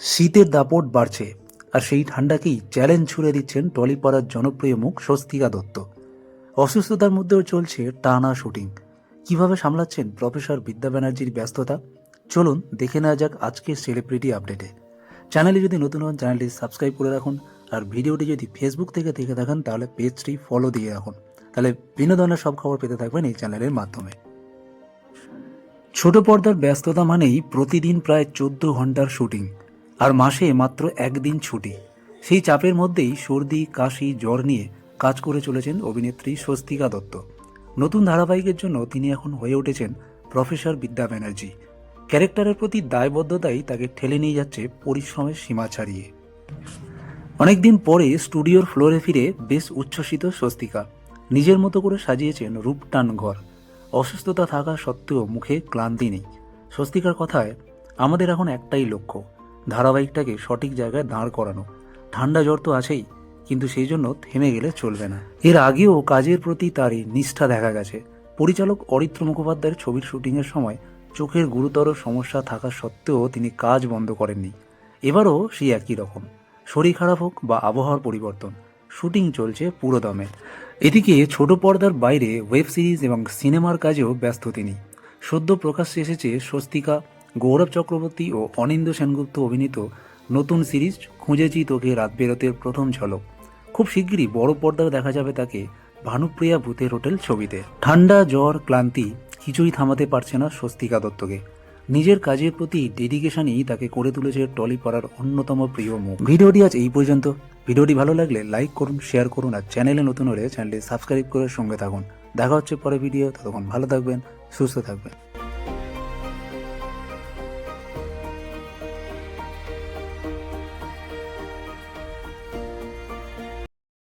শীতের দাপট বাড়ছে, আর সেই ঠান্ডাকেই চ্যালেঞ্জ ছুড়ে দিচ্ছেন টলিপাড়ার জনপ্রিয় মুখ স্বস্তিকা দত্ত। অসুস্থতার মধ্যেও চলছে টানা শুটিং। কিভাবে সামলাচ্ছেন প্রফেসর বিদ্যা ব্যানার্জির ব্যস্ততা? চলুন দেখে নেওয়া যাক আজকের সেলিব্রিটি আপডেটে। চ্যানেলে যদি নতুন হন চ্যানেলটি সাবস্ক্রাইব করে রাখুন, আর ভিডিওটি যদি ফেসবুক থেকে দেখে থাকেন তাহলে পেজটি ফলো দিয়ে রাখুন। তাহলে ভিন্ন ধরনের সব খবর পেতে থাকবেন এই চ্যানেলের মাধ্যমে। ছোট পর্দার ব্যস্ততা মানেই প্রতিদিন প্রায় 14 ঘন্টার শুটিং, আর মাসে মাত্র একদিন ছুটি। সেই চাপের মধ্যেই সর্দি, কাশি, জ্বর নিয়ে কাজ করে চলেছেন অভিনেত্রী স্বস্তিকা দত্ত। নতুন ধারাবাহিকের জন্য তিনি এখন হয়ে উঠেছেন প্রফেসর বিদ্যা ব্যানার্জি। ক্যারেক্টারের প্রতি দায়বদ্ধতাই তাকে ঠেলে নিয়ে যাচ্ছে পরিশ্রমের সীমা ছাড়িয়ে। অনেকদিন পরে স্টুডিওর ফ্লোরে ফিরে বেশ উচ্ছ্বসিত স্বস্তিকা। নিজের মতো করে সাজিয়েছেন রূপটান ঘর। অসুস্থতা থাকা সত্ত্বেও মুখে ক্লান্তি নেই। স্বস্তিকার কথায়, আমাদের এখন একটাই লক্ষ্য, ধারাবাহিকটাকে সঠিক জায়গায় দাঁড় করানো। ঠান্ডা জ্বর তো আছেই, কিন্তু সেই জন্য থেমে গেলে চলবে না। এর আগেও কাজের প্রতি তারই নিষ্ঠা দেখা গেছে। পরিচালক অরিত্র মুখোপাধ্যায়ের ছবির শুটিংয়ের সময় চোখের গুরুতর সমস্যা থাকা সত্ত্বেও তিনি কাজ বন্ধ করেননি। এবারও সেই একই রকম। শরীর খারাপ হোক বা আবহাওয়ার পরিবর্তন, শুটিং চলছে পুরো দমে। এদিকে ছোট পর্দার বাইরে ওয়েব সিরিজ এবং সিনেমার কাজেও ব্যস্ত তিনি। সদ্য প্রকাশ্যে এসেছে স্বস্তিকা, গৌরব চক্রবর্তী ও অনিন্দ্য সেনগুপ্ত অভিনীত নতুন সিরিজ খুঁজেছি তোকে রাত বেরোতের প্রথম ঝলক। খুব শিগগিরই বড় পর্দায় দেখা যাবে তাকে ভানুপ্রিয়া ভূতের হোটেল ছবিতে। ঠান্ডা, জ্বর, ক্লান্তি কিছুই থামাতে পারছে না স্বস্তিকা দত্তকে। নিজের কাজের প্রতি ডেডিকেশনই তাকে করে তুলেছে টলিপাড়ার অন্যতম প্রিয় মুখ। ভিডিওটি আজ এই পর্যন্ত। ভিডিওটি ভালো লাগলে লাইক করুন, শেয়ার করুন, আর চ্যানেলে নতুন হলে চ্যানেলটি সাবস্ক্রাইব করে সঙ্গে থাকুন। দেখা হচ্ছে পরে ভিডিও। ততক্ষণ ভালো থাকবেন, সুস্থ থাকবেন।